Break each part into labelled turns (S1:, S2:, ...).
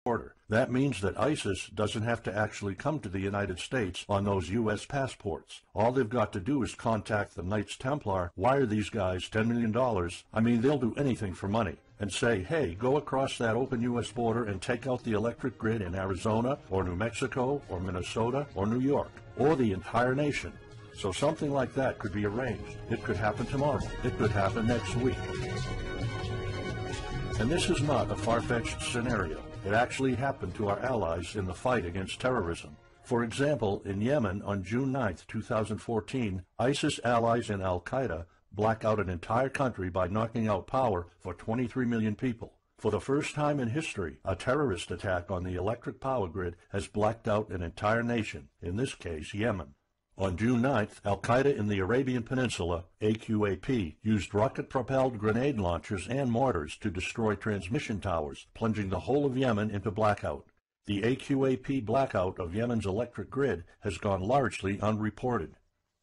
S1: border. That means that ISIS doesn't have to actually come to the United States on those U.S. passports. All they've got to do is contact the Knights Templar, wire these guys $10 million, I mean, they'll do anything for money, and say, hey, go across that open U.S. border and take out the electric grid in Arizona, or New Mexico, or Minnesota, or New York, or the entire nation. So something like that could be arranged. It could happen tomorrow. It could happen next week. And this is not a far-fetched scenario. It actually happened to our allies in the fight against terrorism. For example, in Yemen on June 9, 2014, ISIS allies in Al-Qaeda black out an entire country by knocking out power for 23 million people. For the first time in history, a terrorist attack on the electric power grid has blacked out an entire nation, in this case Yemen. On June 9th, Al-Qaeda in the Arabian Peninsula, AQAP, used rocket-propelled grenade launchers and mortars to destroy transmission towers, plunging the whole of Yemen into blackout. The AQAP blackout of Yemen's electric grid has gone largely unreported.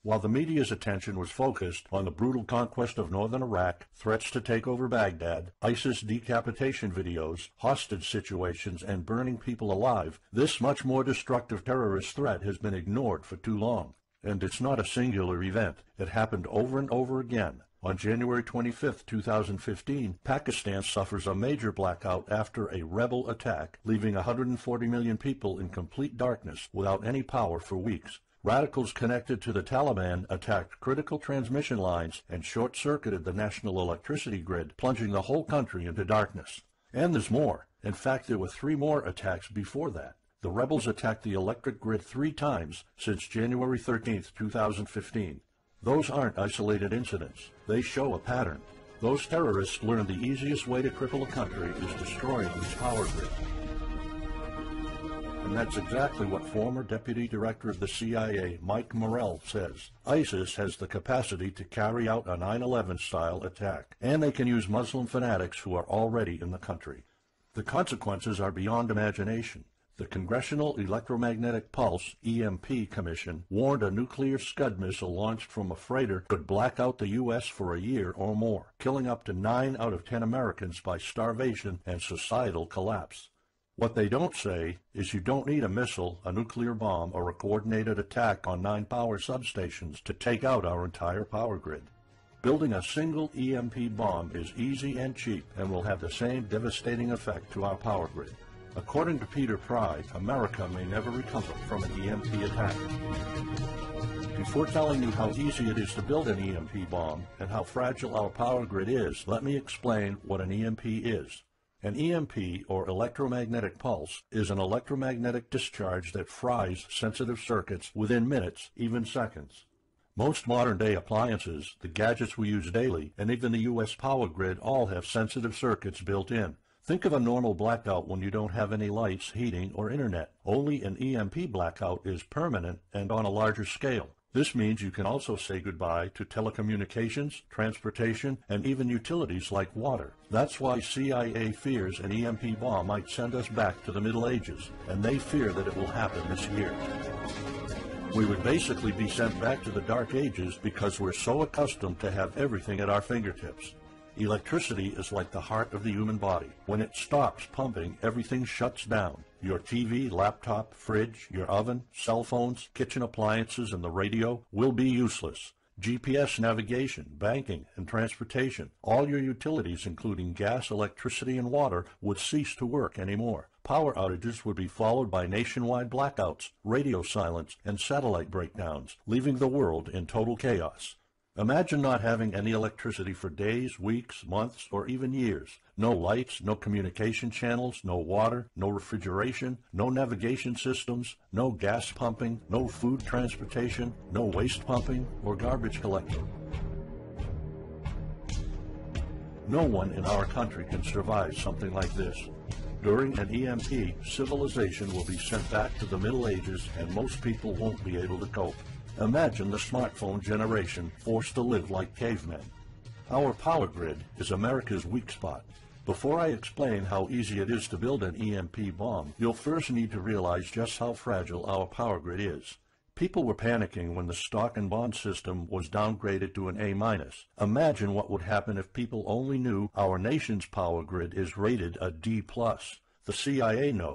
S1: While the media's attention was focused on the brutal conquest of northern Iraq, threats to take over Baghdad, ISIS decapitation videos, hostage situations, and burning people alive, this much more destructive terrorist threat has been ignored for too long. And it's not a singular event. It happened over and over again. On January 25, 2015, Pakistan suffers a major blackout after a rebel attack, leaving 140 million people in complete darkness without any power for weeks. Radicals connected to the Taliban attacked critical transmission lines and short-circuited the national electricity grid, plunging the whole country into darkness. And there's more. In fact, there were 3 more attacks before that. The rebels attacked the electric grid 3 times since January 13, 2015. Those aren't isolated incidents. They show a pattern. Those terrorists learned the easiest way to cripple a country is destroying its power grid. And that's exactly what former Deputy Director of the CIA, Mike Morrell, says. ISIS has the capacity to carry out a 9/11-style attack, and they can use Muslim fanatics who are already in the country. The consequences are beyond imagination. The Congressional Electromagnetic Pulse, EMP, Commission warned a nuclear Scud missile launched from a freighter could black out the U.S. for a year or more, killing up to 9 out of 10 Americans by starvation and societal collapse. What they don't say is you don't need a missile, a nuclear bomb, or a coordinated attack on 9 power substations to take out our entire power grid. Building a single EMP bomb is easy and cheap and will have the same devastating effect to our power grid. According to Peter Pry, America may never recover from an EMP attack. Before telling you how easy it is to build an EMP bomb and how fragile our power grid is, let me explain what an EMP is. An EMP, or electromagnetic pulse, is an electromagnetic discharge that fries sensitive circuits within minutes, even seconds. Most modern-day appliances, the gadgets we use daily, and even the U.S. power grid all have sensitive circuits built in. Think of a normal blackout when you don't have any lights, heating, or internet. Only an EMP blackout is permanent and on a larger scale. This means you can also say goodbye to telecommunications, transportation, and even utilities like water. That's why CIA fears an EMP bomb might send us back to the Middle Ages, and they fear that it will happen this year. We would basically be sent back to the Dark Ages because we're so accustomed to have everything at our fingertips. Electricity is like the heart of the human body. When it stops pumping, everything shuts down. Your TV, laptop, fridge, your oven, cell phones, kitchen appliances, and the radio will be useless. GPS navigation, banking, and transportation, all your utilities, including gas, electricity, and water, would cease to work anymore. Power outages would be followed by nationwide blackouts, radio silence, and satellite breakdowns, leaving the world in total chaos. Imagine not having any electricity for days, weeks, months, or even years. No lights, no communication channels, no water, no refrigeration, no navigation systems, no gas pumping, no food transportation, no waste pumping, or garbage collecting. No one in our country can survive something like this. During an EMP, civilization will be sent back to the Middle Ages and most people won't be able to cope. Imagine the smartphone generation forced to live like cavemen. Our power grid is America's weak spot. Before I explain how easy it is to build an EMP bomb, you'll first need to realize just how fragile our power grid is. People were panicking when the stock and bond system was downgraded to an A-. Imagine what would happen if people only knew our nation's power grid is rated a D+. The CIA knows.